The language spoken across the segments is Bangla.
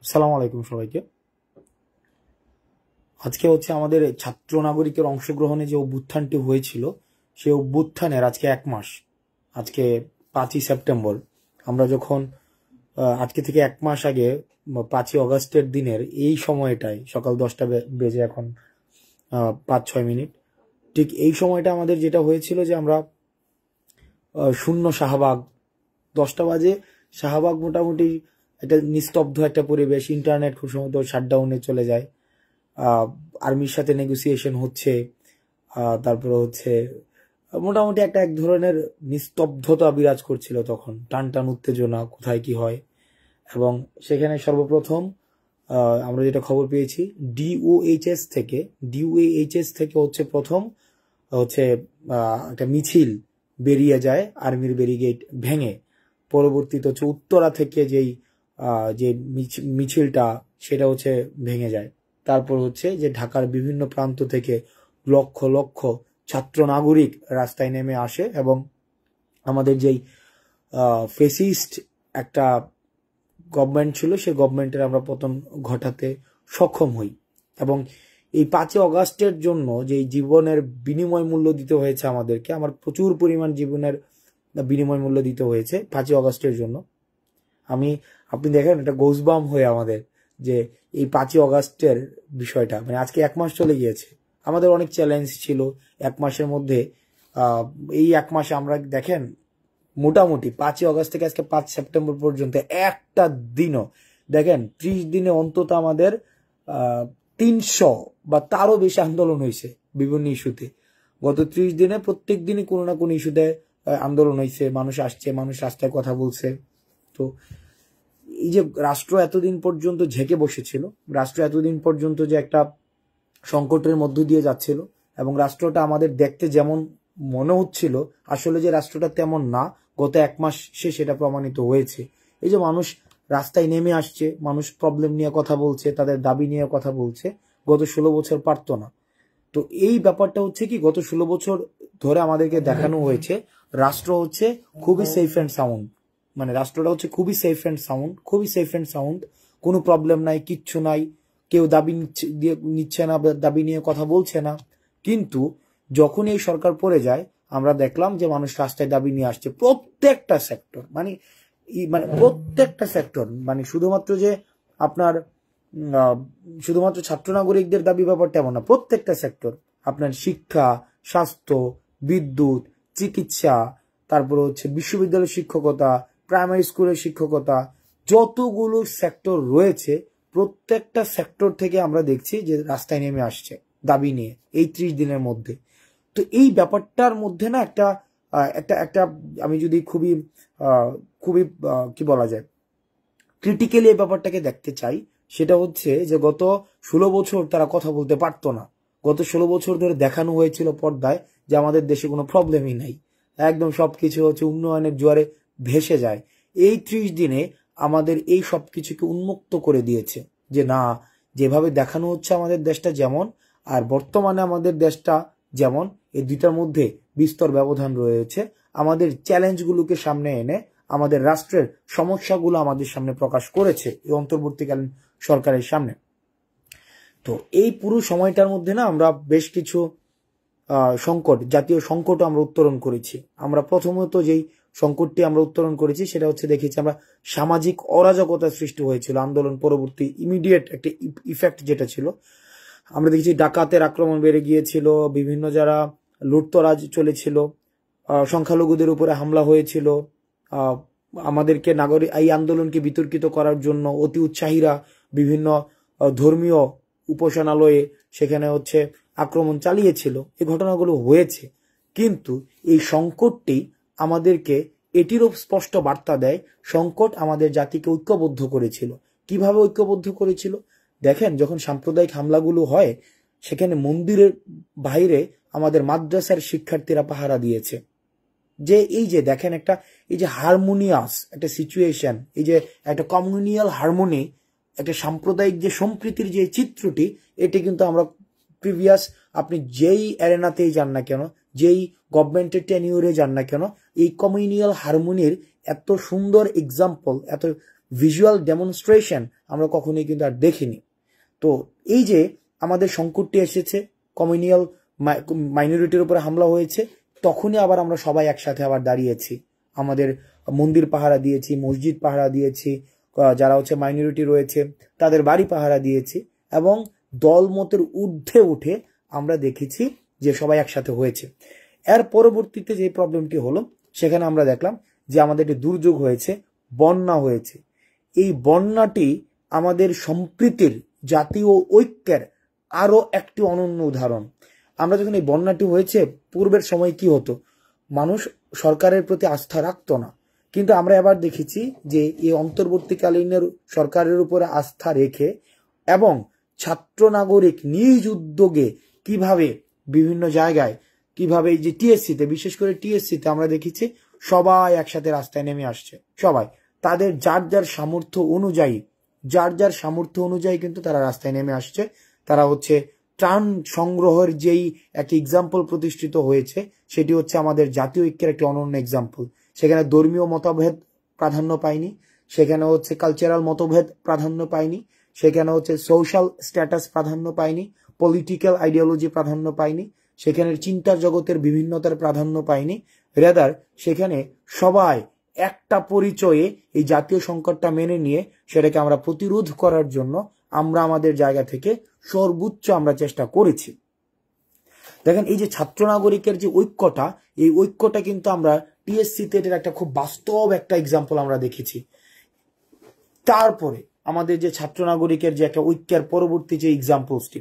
আসসালামু আলাইকুম সবাইকে। আজকে হচ্ছে আমাদের ছাত্র নাগরিকের অংশগ্রহণে যে অভ্যুত্থানটি হয়েছিল সেই অভ্যুত্থানের আজকে 1 মাস। আজকে 5ই সেপ্টেম্বর। আমরা যখন আজকে থেকে 1 মাস আগে 5ই অগাস্টের দিনের এই সময়টায় সকাল 10টা বেজে এখন 5-6 মিনিট, ঠিক এই সময়টা আমাদের যেটা হয়েছিল যে আমরা শূন্য শাহবাগ, 10টা বাজে শাহবাগ মোটামুটি একটা নিস্তব্ধ একটা পরিবেশ, ইন্টারনেট খুব সম্ভবত শাটডাউনে চলে যায়। আর্মির সাথে নেগোসিয়েশন হচ্ছে, তারপরে হচ্ছে মোটামুটি এক ধরনের নিস্তব্ধতা বিরাজ করছিল তখন, টান টান উত্তেজনা, কোথায় কি হয়। এবং সেখানে সর্বপ্রথম আমরা যেটা খবর পেয়েছি ডিওএইচএস থেকে হচ্ছে প্রথম হচ্ছে একটা মিছিল বেরিয়ে যায় আর্মির ব্যারিকেড ভেঙে। পরবর্তীতে হচ্ছে উত্তরা থেকে যে মিছিলটা সেটা হচ্ছে ভেঙে যায়। তারপর হচ্ছে যে ঢাকার বিভিন্ন প্রান্ত থেকে লক্ষ লক্ষ ছাত্র নাগরিক রাস্তায় নেমে আসে এবং আমাদের যেই ফেসিস্ট একটা গভর্নমেন্ট ছিল সেই গভর্নমেন্টের আমরা পতন ঘটাতে সক্ষম হই। এবং এই 5ই অগাস্টের জন্য যে জীবনের বিনিময় মূল্য দিতে হয়েছে আমাদেরকে, আমার প্রচুর পরিমাণ জীবনের বিনিময় মূল্য দিতে হয়েছে 5ই অগাস্টের জন্য। আপনি দেখেন এটা গোজবাম হয়ে আমাদের যে এই 5ই অগাস্টের বিষয়টা, মানে আজকে 1 মাস চলে গিয়েছে। আমাদের অনেক চ্যালেঞ্জ ছিল 1 মাসের মধ্যে। এই 1 মাসে আমরা দেখেন মোটামুটি 5ই অগাস্ট থেকে আজকে 5 সেপ্টেম্বর পর্যন্ত একটা দিনও দেখেন 30 দিনে অন্তত আমাদের 300 বা তারও বেশি আন্দোলন হয়েছে বিভিন্ন ইস্যুতে। গত 30 দিনে প্রত্যেক দিনই কোনো না কোনো ইস্যুতে আন্দোলন হয়েছে, মানুষ আসছে, মানুষ রাস্তায় কথা বলছে। তো এই যে রাষ্ট্র এতদিন পর্যন্ত ঝেঁকে বসেছিল, রাষ্ট্র এতদিন পর্যন্ত যে একটা সংকটের মধ্য দিয়ে যাচ্ছিল এবং রাষ্ট্রটা আমাদের দেখতে যেমন মনে হচ্ছিল আসলে যে রাষ্ট্রটা তেমন না, গত 1 মাসে সেটা প্রমাণিত হয়েছে। এই যে মানুষ রাস্তায় নেমে আসছে, মানুষ প্রবলেম নিয়ে কথা বলছে, তাদের দাবি নিয়ে কথা বলছে, গত 16 বছর পারতো না। তো এই ব্যাপারটা হচ্ছে কি, গত 16 বছর ধরে আমাদেরকে দেখানো হয়েছে রাষ্ট্র হচ্ছে খুবই সেফ অ্যান্ড সাউন্ড, মানে রাষ্ট্রটা হচ্ছে খুবই সেফ অ্যান্ড সাউন্ড, কোনো প্রবলেম নাই, কিচ্ছু নাই, কেউ দাবি নিচ্ছে না, দাবি নিয়ে কথা বলছে না। কিন্তু যখন এই সরকার পড়ে যায় আমরা দেখলাম যে মানুষ রাস্তায় দাবি নিয়ে আসছে, প্রত্যেকটা সেক্টর, মানে প্রত্যেকটা সেক্টর, মানে শুধুমাত্র যে আপনার শুধুমাত্র ছাত্র নাগরিকদের দাবি ব্যাপারটা এমন না, প্রত্যেকটা সেক্টর, আপনার শিক্ষা, স্বাস্থ্য, বিদ্যুৎ, চিকিৎসা, তারপরে হচ্ছে বিশ্ববিদ্যালয়ের শিক্ষকতা, প্রাইমারি স্কুলের শিক্ষকতা, যতগুলো সেক্টর রয়েছে প্রত্যেকটা সেক্টর থেকে আমরা দেখছি যে রাস্তায় নেমে আসছে দাবি নিয়ে এই 30 দিনের মধ্যে। তো এই ব্যাপারটার মধ্যে না একটা একটা একটা আমি যদি খুবই খুবই কি বলা যায় ক্রিটিক্যালি এই ব্যাপারটাকে দেখতে চাই, সেটা হচ্ছে যে গত 16 বছর তারা কথা বলতে পারতো না। গত 16 বছর ধরে দেখানো হয়েছিল পর্দায় যে আমাদের দেশে কোনো প্রবলেমই নাই, একদম সবকিছু হচ্ছে উন্নয়নের জোয়ারে ভেসে যায়। এই 30 দিনে আমাদের এই সবকিছুকে উন্মুক্ত করে দিয়েছে যে না, যেভাবে দেখানো হচ্ছে আমাদের দেশটা যেমন আর বর্তমানে আমাদের দেশটা যেমন, এই দুইটার মধ্যে বিস্তর ব্যবধান রয়েছে। আমাদের চ্যালেঞ্জগুলোকে সামনে এনে আমাদের রাষ্ট্রের সমস্যাগুলো আমাদের সামনে প্রকাশ করেছে এই অন্তর্বর্তীকালীন সরকারের সামনে। তো এই পুরো সময়টার মধ্যে না আমরা বেশ কিছু সংকট, জাতীয় সংকটও আমরা উত্তরণ করেছি। আমরা প্রথমত যেই সংকটটি আমরা উত্তরণ করেছি সেটা হচ্ছে দেখেছি আমরা সামাজিক অরাজকতা সৃষ্টি হয়েছিল আন্দোলন পরবর্তী ইমিডিয়েট একটা ইফেক্ট যেটা ছিল, আমরা দেখেছি ডাকাতের আক্রমণ বেড়ে গিয়েছিল, বিভিন্ন যারা লুটতরাজ চলেছিল, সংখ্যালঘুদের উপরে হামলা হয়েছিল, আমাদেরকে এই আন্দোলনকে বিতর্কিত করার জন্য অতি উৎসাহীরা বিভিন্ন ধর্মীয় উপাসনালয়ে সেখানে হচ্ছে আক্রমণ চালিয়েছিল। এই ঘটনাগুলো হয়েছে, কিন্তু এই সংকটটি আমাদেরকে এটিরও স্পষ্ট বার্তা দেয়, সংকট আমাদের জাতিকে ঐক্যবদ্ধ করেছিল। কিভাবে ঐক্যবদ্ধ করেছিল দেখেন, যখন সাম্প্রদায়িক হামলাগুলো হয় সেখানে মন্দিরের বাইরে আমাদের মাদ্রাসার শিক্ষার্থীরা পাহারা দিয়েছে। যে এই যে দেখেন একটা এই যে হারমোনিয়াস একটা সিচুয়েশন, এই যে একটা কমিউনিয়াল হারমোনি, একটা সাম্প্রদায়িক যে সম্প্রীতির যে চিত্রটি, এটি কিন্তু আমরা প্রিভিয়াস আপনি যেই অ্যারেনাতেই যান না কেন, যেই গভর্নমেন্টের টেনিউরে যান না কেন, এই কমিউনিয়াল হারমোনির এত সুন্দর এক্সাম্পল, এত ভিজুয়াল ডেমনস্ট্রেশন আমরা কখনোই কিন্তু আর দেখিনি। তো এই যে আমাদের সংকটটি এসেছে, কমিউনিয়াল মাইনরিটির উপরে হামলা হয়েছে, তখনই আবার আমরা সবাই একসাথে আবার দাঁড়িয়েছি, আমাদের মন্দির পাহারা দিয়েছি, মসজিদ পাহারা দিয়েছি, যারা হচ্ছে মাইনরিটি রয়েছে তাদের বাড়ি পাহারা দিয়েছি, এবং দলমতের ঊর্ধ্বে উঠে আমরা দেখেছি যে সবাই একসাথে হয়েছে। এর পরবর্তীতে যে প্রবলেমটি হলো, সেখানে আমরা দেখলাম যে আমাদের একটি দুর্যোগ হয়েছে, বন্যা হয়েছে। এই বন্যাটি আমাদের সম্প্রীতির, জাতীয় ঐক্যের আরো একটি অনন্য উদাহরণ। আমরা যখন এই বন্যাটি হয়েছে, পূর্বের সময় কি হতো, মানুষ সরকারের প্রতি আস্থা রাখতো না, কিন্তু আমরা এবার দেখেছি যে এই অন্তর্বর্তীকালীন সরকারের উপরে আস্থা রেখে এবং ছাত্র নাগরিক নিজ উদ্যোগে কিভাবে বিভিন্ন জায়গায়, কিভাবে এই যে টিএসসিতে, বিশেষ করে টিএসসিতে আমরা দেখেছি সবাই একসাথে রাস্তায় নেমে আসছে, সবাই তাদের যার যার সামর্থ্য অনুযায়ী কিন্তু তারা রাস্তায় নেমে আসছে। তারা হচ্ছে ত্রাণ সংগ্রহের যেই একটি এক্সাম্পল প্রতিষ্ঠিত হয়েছে, সেটি হচ্ছে আমাদের জাতীয় ঐক্যের একটি অনন্য এক্সাম্পল। সেখানে ধর্মীয় মতভেদ প্রাধান্য পায়নি, সেখানে হচ্ছে কালচারাল মতভেদ প্রাধান্য পায়নি, সেখানে হচ্ছে সোশ্যাল স্ট্যাটাস প্রাধান্য পায়নি, পলিটিক্যাল আইডিওলজি প্রাধান্য পায়নি, সেখানে চিন্তার জগতের বিভিন্নতার প্রাধান্য পায়নি। রেদার সেখানে সবাই একটা পরিচয়ে এই জাতীয় সংকটটা মেনে নিয়ে সেটাকে আমরা প্রতিরোধ করার জন্য আমরা আমাদের জায়গা থেকে সর্বোচ্চ আমরা চেষ্টা করেছি। দেখেন, এই যে ছাত্র নাগরিকের যে ঐক্যটা, এই ঐক্যটা কিন্তু আমরা টিএসসিতে এর একটা খুব বাস্তব একটা এক্সাম্পল আমরা দেখেছি। তারপরে আমাদের যে ছাত্র নাগরিকের যে একটা ঐক্যের পরবর্তী যে এক্সাম্পলসটি,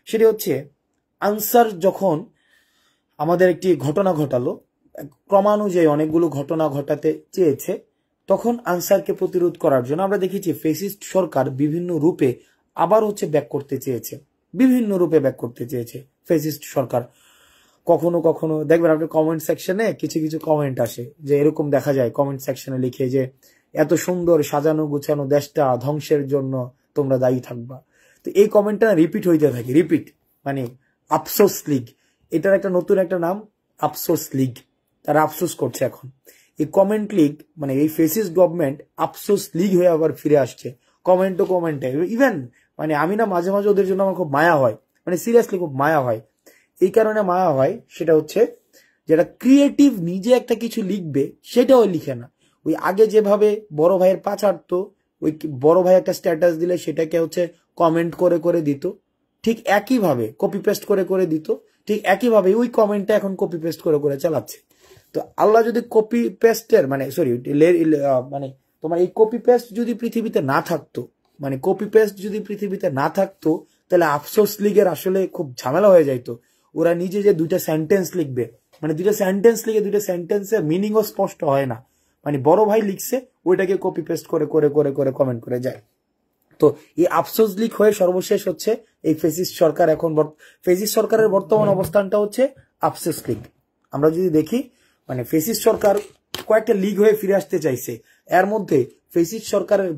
সেটি হচ্ছে আনসার যখন আমাদের একটি ঘটনা ঘটালো, ক্রমানুযায়ী অনেকগুলো ঘটনা ঘটাতে চেয়েছে, তখন আনসারকে প্রতিরোধ করার জন্য আমরা দেখেছি ফেসিস্ট সরকার বিভিন্ন রূপে আবার হচ্ছে ব্যাক করতে চেয়েছে, ফেসিস্ট সরকার। কখনো কখনো দেখবেন আপনি কমেন্ট সেকশনে কিছু কিছু কমেন্ট আসে, যে এরকম দেখা যায় কমেন্ট সেকশনে লিখে যে এত সুন্দর সাজানো গুছানো দেশটা ধ্বংসের জন্য তোমরা দায়ী থাকবা। তো এই কমেন্টটা রিপিট হইতে থাকে, মানে আফসোস লীগ, এটার একটা নতুন একটা নাম, আফসোস লীগ। তারা আফসোস করছে এখন এই কমেন্ট লীগ, মানে এই ফেসিস্ট গভর্নমেন্ট আফসোস লীগ হয়ে আবার ফিরে আসছে কমেন্টে। ইভেন মানে আমি না মাঝে মাঝে ওদের জন্য আমার খুব মায়া হয়, মানে সিরিয়াসলি খুব মায়া হয়। এই কারণে মায়া হয়, সেটা হচ্ছে যেটা ক্রিয়েটিভ নিজে একটা কিছু লিখবে সেটাও লিখে না। ওই আগে যেভাবে বড় ভাইয়ের পা ছাড়তো, ওই বড় ভাই একটা স্ট্যাটাস দিলে সেটাকে হচ্ছে কমেন্ট করে করে দিত, ঠিক একইভাবে কপি পেস্ট করে করে দিত, ঠিক একইভাবে ওই কমেন্টটা এখন কপি পেস্ট করে করে চালাচ্ছে। তো আল্লাহ যদি কপি পেস্টের মানে তোমার এই কপি পেস্ট যদি পৃথিবীতে না থাকতো, তাহলে আফসোস লীগের আসলে খুব ঝামেলা হয়ে যাইতো। ওরা নিজে যে দুইটা সেন্টেন্স লিখবে, মানে দুইটা সেন্টেন্সের মিনিংও স্পষ্ট হয় না, মানে বড় ভাই লিখছে ওইটাকে কপি পেস্ট করে করে করে করে কমেন্ট করে যায়। তো এই আফসোস লীগ হয়ে সর্বশেষ হচ্ছে এই ফেসিস্ট সরকার। এখন ফেসিস্ট সরকারের বর্তমান অবস্থানটা হচ্ছে আফসোস লীগ। আমরা যদি দেখি, মানে ফেসিস্ট সরকার কয়েকটা লীগ হয়ে ফিরে আসতে চাইছে, এর মধ্যে ফেসিস্ট সরকারের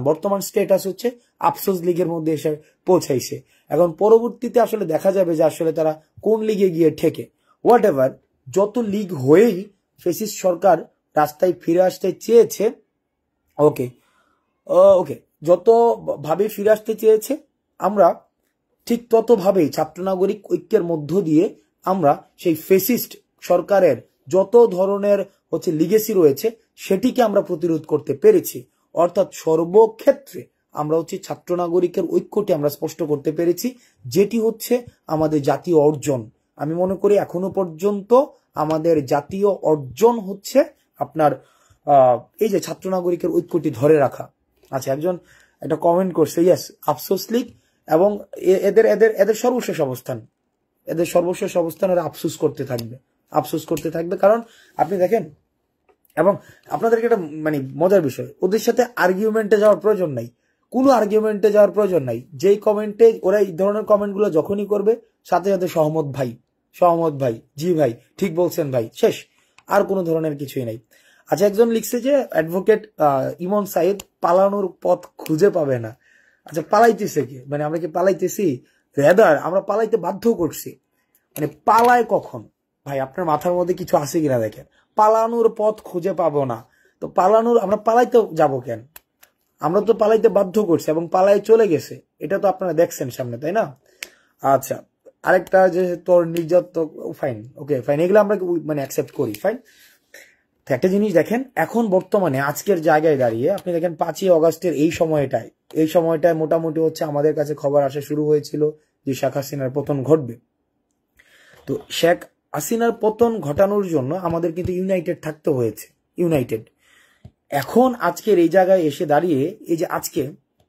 বর্তমান স্টেটাস হচ্ছে আফসোস লীগের মধ্যে এসে পৌঁছাইছে। এখন পরবর্তীতে আসলে দেখা যাবে যে আসলে তারা কোন লিগে গিয়ে ঠেকে। হোয়াট এভার, যত লীগ হয়েই ফেসিস্ট সরকার রাস্তায় ফিরে আসতে চেয়েছে, ওকে যত ভাবে ফিরে আসতে চেয়েছে, আমরা ঠিক তত ভাবেই ছাত্র নাগরিক ঐক্যের মধ্য দিয়ে আমরা সেই ফেসিস্ট সরকারের যত ধরনের হচ্ছে লিগেসি রয়েছে সেটিকে আমরা প্রতিরোধ করতে পেরেছি। অর্থাৎ সর্বক্ষেত্রে আমরা হচ্ছে ছাত্র নাগরিকের ঐক্যটি আমরা স্পষ্ট করতে পেরেছি, যেটি হচ্ছে আমাদের জাতীয় অর্জন। আমি মনে করি এখনো পর্যন্ত আমাদের জাতীয় অর্জন হচ্ছে আপনার এই যে ছাত্র নাগরিকের ঐক্যটি ধরে রাখা। আচ্ছা, একজন একটা কমেন্ট করছে, ইয়েস আফসোস লীগ এবং এদের সর্বশেষ অবস্থান এরা আফসোস করতে থাকবে। কারণ আপনি দেখেন, এবং আপনাদেরকে একটা মানে মজার বিষয়, ওদের সাথে আর্গুমেন্টে যাওয়ার প্রয়োজন নাই, কোনো আর্গুমেন্টে যাওয়ার প্রয়োজন নাই। যেই কমেন্টে ওরা এই ধরনের কমেন্টগুলো যখনই করবে, সাথে সাথে সহমত ভাই, জি ভাই ঠিক বলছেন ভাই, শেষ, আর কোনো ধরনের কিছুই নাই। আচ্ছা, একজন লিখছে যে অ্যাডভোকেট ইমন সাইদ পালানোর পথ খুঁজে পাবে না। আচ্ছা, পালাইতেছে কি? মানে আমরা কি পালাইতেছি? রেদার আমরা পালাইতে বাধ্য করছি। মানে পালায় কখন ভাই? আপনার মাথার মধ্যে কিছু আছে কিনা দেখেন। পালানোর পথ খুঁজে পাবো না, তো আমরা পালাইতে যাবো কেন? আমরা তো পালাইতে বাধ্য করছি এবং পালাই চলে গেছে, এটা তো আপনারা দেখছেন সামনে, তাই না? আচ্ছা, আরেকটা যে তোর নির্যাতক, ফাইন, ওকে ফাইন, এগুলো আমরা মানে অ্যাকসেপ্ট করি, ফাইন। একটা জিনিস দেখেন, এখন বর্তমানে আজকের জায়গায় দাঁড়িয়ে আপনি দেখেন 5ই অগাস্টের এই সময়টায় মোটামুটি হচ্ছে আমাদের কাছে খবর আসা শুরু হয়েছিল যে শেখ হাসিনার পতন ঘটবে। তো শেখ হাসিনার পতন ঘটানোর জন্য আমাদের কিন্তু ইউনাইটেড থাকতে হয়েছে, ইউনাইটেড। এখন আজকের এই জায়গায় এসে দাঁড়িয়ে, এই যে আজকে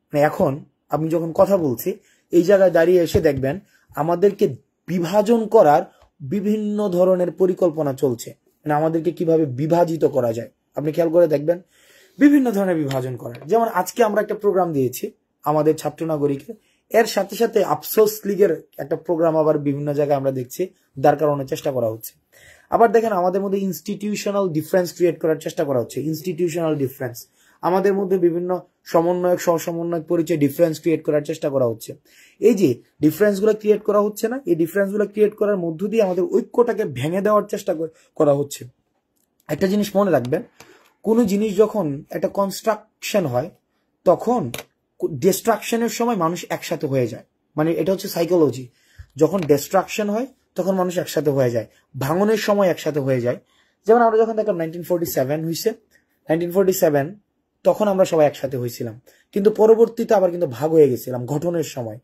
মানে এখন আমি যখন কথা বলছি, এই জায়গায় দাঁড়িয়ে এসে দেখবেন আমাদেরকে বিভাজন করার বিভিন্ন ধরনের পরিকল্পনা চলছে, মানে আমাদেরকে কিভাবে বিভাজিত করা যায় আপনি খেয়াল করে দেখবেন, বিভিন্ন ধরনের বিভাজন করার। যেমন আজকে আমরা একটা প্রোগ্রাম দিয়েছি আমাদের ছাত্র নাগরিকের, এর সাথে সাথে আফসোস লীগের একটা প্রোগ্রাম আবার বিভিন্ন জায়গায় আমরা দেখছি দাঁড় করানোর চেষ্টা করা হচ্ছে। আবার দেখেন আমাদের মধ্যে ইনস্টিটিউশনাল ডিফারেন্স ক্রিয়েট করার চেষ্টা করা হচ্ছে, ইনস্টিটিউশনাল ডিফারেন্স, আমাদের মধ্যে বিভিন্ন সমন্বয়ক সহসমন্বয়ক পরিচয় ডিফারেন্স ক্রিয়েট করার চেষ্টা করা হচ্ছে। এই যে ডিফারেন্স গুলো ক্রিয়েট করা হচ্ছে না, এই ডিফারেন্স গুলো ক্রিয়েট করার মধ্য দিয়ে আমাদের ঐক্যটাকে ভেঙে দেওয়ার চেষ্টা করা হচ্ছে। একটা জিনিস মনে রাখবেন, কোনো জিনিস যখন একটা কনস্ট্রাকশন হয় তখন ডিস্ট্রাকশনের সময় মানুষ একসাথে হয়ে যায়, মানে এটা হচ্ছে সাইকোলজি। যখন ডিস্ট্রাকশন হয় তখন মানুষ একসাথে হয়ে যায়, ভাঙনের সময় একসাথে হয়ে যায়। যেমন আমরা যখন দেখলাম 1947 হয়েছে, 1947 তখন আমরা সবাই একসাথে হয়েছিলাম, কিন্তু পরবর্তীতে আবার কিন্তু ভাগ হয়ে গেছিলাম গঠনের সময়।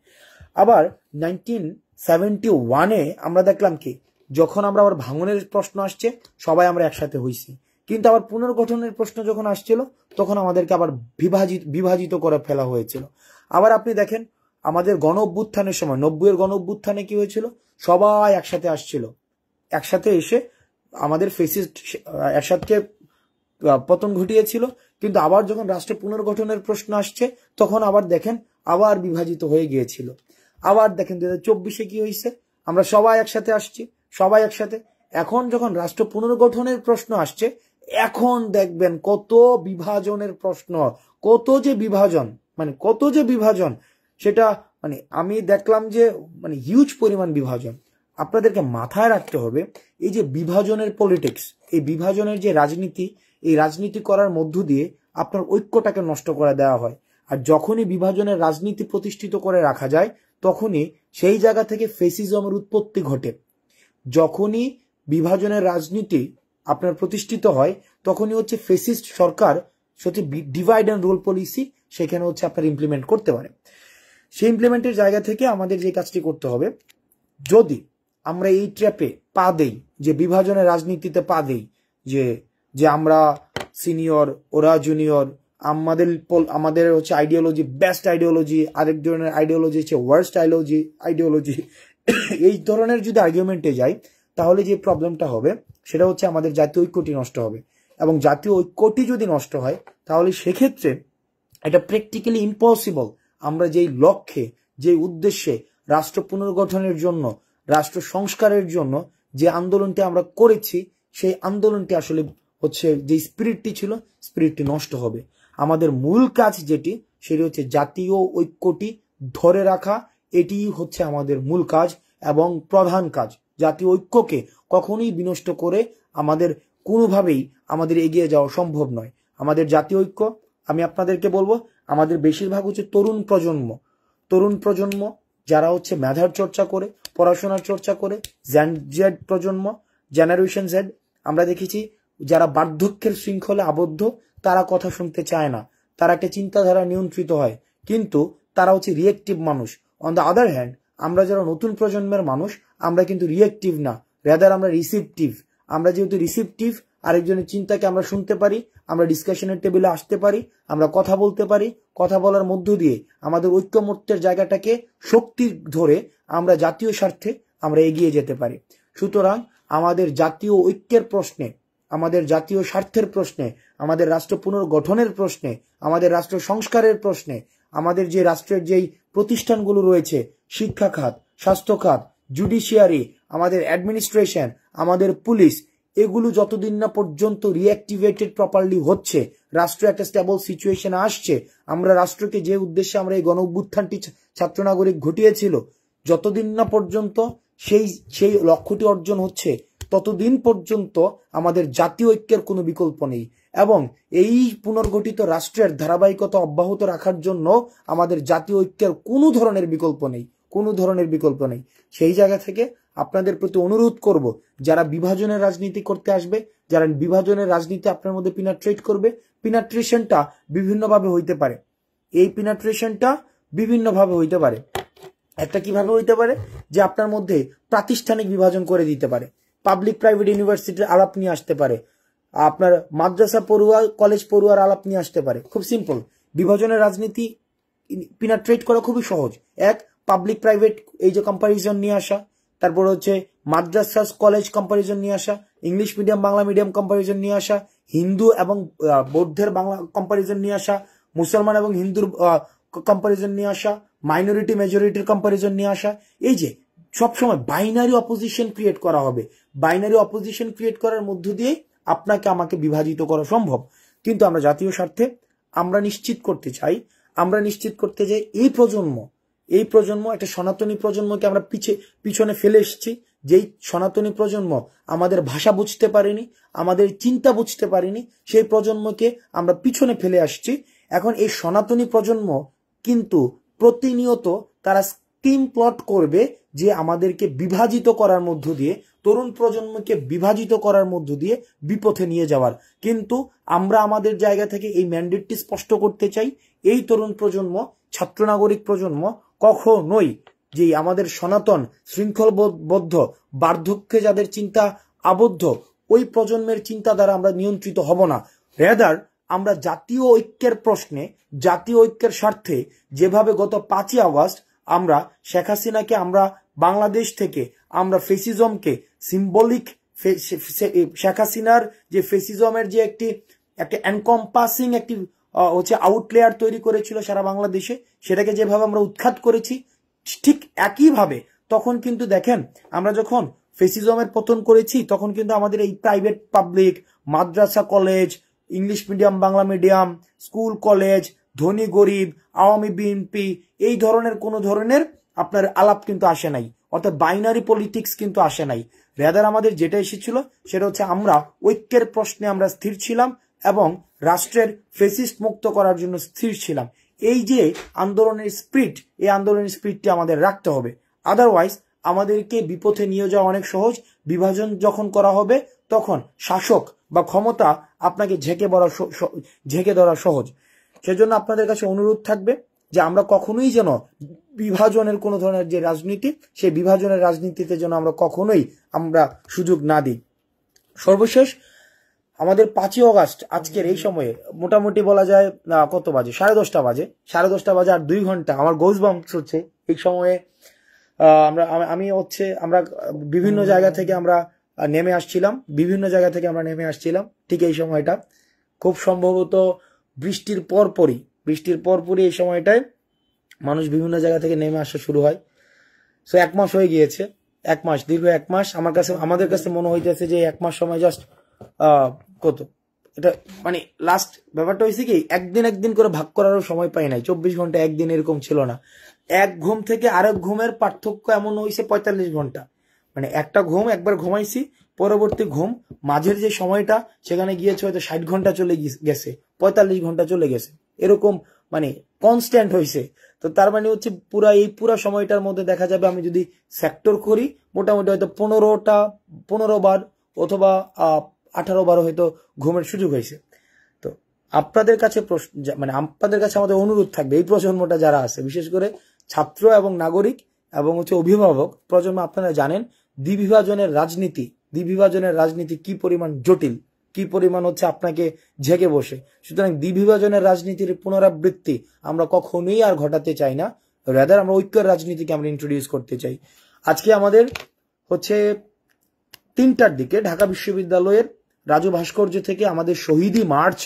আবার 1971-এ আমরা দেখলাম কি, যখন আমরা আবার ভাঙনের প্রশ্ন আসছে সবাই আমরা একসাথে হয়েছি, কিন্তু আবার পুনর্গঠনের প্রশ্ন যখন আসছিল তখন আমাদেরকে আবার বিভাজিত করে ফেলা হয়েছিল। আবার আপনি দেখেন আমাদের গণ অভ্যুত্থানের সময় 90-এর গণ অভ্যুত্থানে কি হয়েছিল, সবাই একসাথে আসছিল, একসাথে এসে আমাদের ফেসিস্ট এরশাদকে পতন ঘটিয়েছিল। কিন্তু আবার যখন রাষ্ট্র পুনর্গঠনের প্রশ্ন আসছে তখন আবার দেখেন আবার বিভাজিত হয়ে গিয়েছিল। আবার দেখেন 2024-এ কি হয়েছে, আমরা সবাই একসাথে আসছি, সবাই একসাথে। এখন যখন রাষ্ট্র পুনর্গঠনের প্রশ্ন আসছে, এখন দেখবেন কত বিভাজনের প্রশ্ন, কত যে বিভাজন, সেটা মানে আমি দেখলাম যে মানে হিউজ পরিমাণ বিভাজন। আপনাদেরকে মাথায় রাখতে হবে, এই যে বিভাজনের পলিটিক্স, এই বিভাজনের যে রাজনীতি, এই রাজনীতি করার মধ্য দিয়ে আপনার ঐক্যটাকে নষ্ট করে দেওয়া হয়। আর যখনই বিভাজনের রাজনীতি প্রতিষ্ঠিত করে রাখা যায় তখনই সেই জায়গা থেকে ফেসিজমের উৎপত্তি ঘটে। যখনই বিভাজনের রাজনীতি আপনার প্রতিষ্ঠিত হয় তখনই হচ্ছে ফেসিস্ট সরকার সত্যি ডিভাইড অ্যান্ড রুল পলিসি সেখানে হচ্ছে আপনার ইমপ্লিমেন্ট করতে পারে। সেই ইমপ্লিমেন্টের জায়গা থেকে আমাদের যে কাজটি করতে হবে, যদি আমরা এই ট্র্যাপে পা দেই, যে বিভাজনের রাজনীতিতে পা দেই, যে আমরা সিনিয়র ওরা জুনিয়র, আমাদের হচ্ছে আইডিওলজি বেস্ট আইডিওলজি, আরেক ধরনের আইডিওলজি হচ্ছে ওয়ার্স্ট আইডিওলজি, এই ধরনের যদি আর্গুমেন্টে যাই তাহলে যে প্রবলেমটা হবে সেটা হচ্ছে আমাদের জাতীয় ঐক্যটি নষ্ট হবে। এবং জাতীয় ঐক্যটি যদি নষ্ট হয় তাহলে সেক্ষেত্রে এটা প্র্যাকটিক্যালি ইম্পসিবল আমরা যেই লক্ষ্যে, যে উদ্দেশ্যে রাষ্ট্র পুনর্গঠনের জন্য, রাষ্ট্র সংস্কারের জন্য যে আন্দোলনটি আমরা করেছি, সেই আন্দোলনটি আসলে হচ্ছে যে স্পিরিটটি ছিল, স্পিরিটটি নষ্ট হবে। আমাদের মূল কাজ যেটি, সেটি হচ্ছে জাতীয় ঐক্যটি ধরে রাখা, এটি হচ্ছে আমাদের মূল কাজ এবং প্রধান কাজ। জাতীয় ঐক্যকে কখনোই বিনষ্ট করে আমাদের কোনোভাবেই আমাদের এগিয়ে যাওয়া সম্ভব নয়। আমাদের জাতীয় ঐক্য, আমি আপনাদেরকে বলবো, আমাদের বেশিরভাগ হচ্ছে তরুণ প্রজন্ম যারা হচ্ছে মেধার চর্চা করে, পড়াশোনার চর্চা করে, জেড প্রজন্ম, জেনারেশন জেড, আমরা দেখেছি যারা বার্ধক্যের শৃঙ্খলে আবদ্ধ, তারা কথা শুনতে চায় না, তারা একটা চিন্তাধারা নিয়ন্ত্রিত হয়, কিন্তু তারা হচ্ছে রিয়েক্টিভ মানুষ। অন দ্য আদার হ্যান্ড আমরা যারা নতুন প্রজন্মের মানুষ, আমরা কিন্তু রিয়েক্টিভ না, রাদার আমরা রিসিপটিভ। আমরা যেহেতু রিসিপটিভ, আরেকজনের চিন্তাকে আমরা শুনতে পারি, আমরা ডিসকাশনের টেবিলে আসতে পারি, আমরা কথা বলতে পারি, কথা বলার মধ্য দিয়ে আমাদের ঐক্যমত্যের জায়গাটাকে শক্তি ধরে আমরা জাতীয় স্বার্থে আমরা এগিয়ে যেতে পারি। সুতরাং আমাদের জাতীয় ঐক্যের প্রশ্নে, আমাদের জাতীয় স্বার্থের প্রশ্নে, আমাদের রাষ্ট্র পুনর্গঠনের প্রশ্নে, আমাদের রাষ্ট্র সংস্কারের প্রশ্নে, আমাদের যে রাষ্ট্রের যেই প্রতিষ্ঠানগুলো রয়েছে, শিক্ষা খাত, স্বাস্থ্য খাত, জুডিশিয়ারি, আমাদের অ্যাডমিনিস্ট্রেশন, আমাদের পুলিশ, এগুলো যতদিন না পর্যন্ত রিঅ্যাক্টিভেটেড প্রপারলি হচ্ছে, রাষ্ট্র একটা স্টেবল সিচুয়েশনে আসছে, আমরা রাষ্ট্রকে যে উদ্দেশ্যে আমরা এই গণ অভ্যুত্থানটি ছাত্র নাগরিক ঘটিয়েছিল, যতদিন না পর্যন্ত সেই লক্ষ্যটি অর্জন হচ্ছে, ততদিন পর্যন্ত আমাদের জাতীয় ঐক্যের কোনো বিকল্প নেই। এবং এই পুনর্গঠিত রাষ্ট্রের ধারাবাহিকতা অব্যাহত রাখার জন্য আমাদের জাতীয় ঐক্যের কোনো ধরনের বিকল্প নেই। সেই জায়গা থেকে আপনাদের প্রতি অনুরোধ করব, যারা বিভাজনের রাজনীতি করতে আসবে, যারা বিভাজনের রাজনীতি আপনার মধ্যে পিনাট্রেট করবে, পিনাট্রেশনটা বিভিন্নভাবে হইতে পারে। এই পিনাট্রেশনটা বিভিন্নভাবে হইতে পারে। একটা কিভাবে হইতে পারে, যে আপনার মধ্যে প্রাতিষ্ঠানিক বিভাজন করে দিতে পারে, পাবলিক প্রাইভেট ইউনিভার্সিটির আলাপ নিয়ে আসতে পারে, আপনার মাদ্রাসা পড়ুয়া কলেজ পড়ুয়ার আলাপ নিয়ে আসতে পারে। খুব সিম্পল, বিভাজনের রাজনীতি পিনাট্রেট করা খুবই সহজ। এক, পাবলিক প্রাইভেট এই যে কম্পারিজন নিয়ে আসা, তারপর হচ্ছে মাদ্রাসা কলেজ কম্পারিজন নিয়ে আসা, English medium Bangla medium comparison নিয়ে আসা, হিন্দু এবং বৌদ্ধের বাংলা কম্পারিজন নিয়ে আসা, মুসলমান এবং হিন্দুর কম্পারিজন নিয়ে আসা, মাইনরিটি মেজরিটির কম্পারিজন নিয়ে আসা। এই যে সবসময় বাইনারি অপোজিশন ক্রিয়েট করা হবে। বাইনারি অপোজিশন ক্রিয়েট করার মধ্য দিয়ে আপনাকে আমাকে বিভাজিত করা সম্ভব। কিন্তু আমরা জাতীয় স্বার্থে আমরা নিশ্চিত করতে চাই এই প্রজন্ম একটা সনাতনী প্রজন্মকে আমরা পিছনে ফেলে এসেছি। যেই সনাতনী প্রজন্ম আমাদের ভাষা বুঝতে পারেনি, আমাদের চিন্তা বুঝতে পারেনি, সেই প্রজন্মকে আমরা পিছনে ফেলে আসছি। এখন এই সনাতনী প্রজন্ম কিন্তু প্রতিনিয়ত তারা স্কিম প্লট করবে যে আমাদেরকে বিভাজিত করার মধ্য দিয়ে, তরুণ প্রজন্মকে বিভাজিত করার মধ্য দিয়ে বিপথে নিয়ে যাওয়ার। কিন্তু আমরা আমাদের জায়গা থেকে এই ম্যান্ডেটটি স্পষ্ট করতে চাই, এই তরুণ প্রজন্ম, ছাত্র নাগরিক প্রজন্ম কখনোই যে আমাদের সনাতন শৃঙ্খলবদ্ধ বার্ধক্যে যাদের চিন্তা আবদ্ধ, ওই প্রজন্মের চিন্তা দ্বারা আমরা নিয়ন্ত্রিত হব না। রেদার আমরা জাতীয় ঐক্যের প্রশ্নে, জাতীয় ঐক্যের স্বার্থে যেভাবে গত 5ই আগস্ট আমরা শেখ হাসিনাকে, আমরা বাংলাদেশ থেকে আমরা ফেসিজমকে সিম্বলিক, শেখ হাসিনার যে ফেসিজমের যে একটা এনকম্পাসিং একটি হচ্ছে আউটলেয়ার তৈরি করেছিল সারা বাংলাদেশে, সেটাকে যেভাবে আমরা উৎখাত করেছি, ঠিক একইভাবে তখন কিন্তু দেখেন আমরা যখন ফেসিজমের পতন করেছি তখন কিন্তু আমাদের এই প্রাইভেট পাবলিক মাদ্রাসা college, English medium Bangla medium school college, ধনী গরিব, আওয়ামী বিএনপি, এই ধরনের কোনো ধরনের আপনার আলাপ কিন্তু আসে নাই, অর্থাৎ বাইনারি পলিটিক্স কিন্তু আসে নাই। রেদার আমাদের যেটা এসেছিল সেটা হচ্ছে আমরা ঐক্যের প্রশ্নে আমরা স্থির ছিলাম এবং রাষ্ট্রের ফেসিস্ট মুক্ত করার জন্য স্থির ছিলাম। এই যে আন্দোলনের স্পিরিট, এই আন্দোলনের স্পিরিটটি আমাদের রাখতে হবে। আদারওয়াইজ আমাদেরকে বিপথে নিয়ে যাওয়া অনেক সহজ। বিভাজন যখন করা হবে তখন শাসক বা ক্ষমতা আপনাকে ঝেঁকে ধরা সহজ। সেজন্য আপনাদের কাছে অনুরোধ থাকবে যে আমরা কখনোই যেন বিভাজনের কোনো ধরনের যে রাজনীতি, সেই বিভাজনের রাজনীতিতে যেন আমরা কখনোই সুযোগ না দিই। সর্বশেষ আমাদের 5ই আগস্ট আজকের এই সময়ে মোটামুটি বলা যায় কত বাজে, 10:30 বাজে আর 2 ঘন্টা আমার গোজবাম্পস হচ্ছে। এই সময়ে আমরা বিভিন্ন জায়গা থেকে আমরা নেমে আসছিলাম, ঠিক এই সময়টা খুব সম্ভবত বৃষ্টির পরপরই এই সময়টায় মানুষ বিভিন্ন জায়গা থেকে নেমে আসা শুরু হয়। সো 1 মাস হয়ে গিয়েছে, দীর্ঘ 1 মাস। আমাদের কাছে মনে হইতেছে যে 1 মাস সময় জাস্ট কত, এটা মানে লাস্ট ব্যাপারটা হয়েছে কি, একদিন করে ভাগ করারও সময় পাই নাই। 24 ঘন্টা একদিন এরকম ছিল না। এক ঘুম থেকে আরেক ঘুমের পার্থক্য এমন হয়েছে 45 ঘন্টা। মানে একটা ঘুম একবার ঘুমাইছি, পরবর্তী ঘুম মাঝের যে সময়টা সেখানে গিয়েছে হয়তো 60 ঘন্টা চলে গেছে, 45 ঘন্টা চলে গেছে, এরকম মানে কনস্ট্যান্ট হয়েছে। তো তার মানে হচ্ছে পুরা সময়টার মধ্যে দেখা যাবে আমি যদি সেক্টর করি মোটামুটি হয়তো 15 বার অথবা 18 বার হয়তো ঘুমের সুযোগ হয়েছে। তো আপনাদের কাছে আমাদের অনুরোধ থাকবে, এই প্রজন্মটা যারা আছে, বিশেষ করে ছাত্র এবং নাগরিক এবং হচ্ছে অভিভাবক প্রজন্ম, আপনারা জানেন দ্বিবিভাজনের রাজনীতি কি পরিমাণ জটিল, কি পরিমাণ হচ্ছে আপনাকে ঝেঁকে বসে। সুতরাং দ্বিবিভাজনের রাজনীতির পুনরাবৃত্তি আমরা কখনোই আর ঘটাতে চাই না। রাদার আমরা ঐক্যের রাজনীতিকে আমরা ইন্ট্রোডিউস করতে চাই। আজকে আমাদের হচ্ছে 3টার দিকে ঢাকা বিশ্ববিদ্যালয়ের রাজু ভাস্কর্য থেকে আমাদের শহীদি মার্চ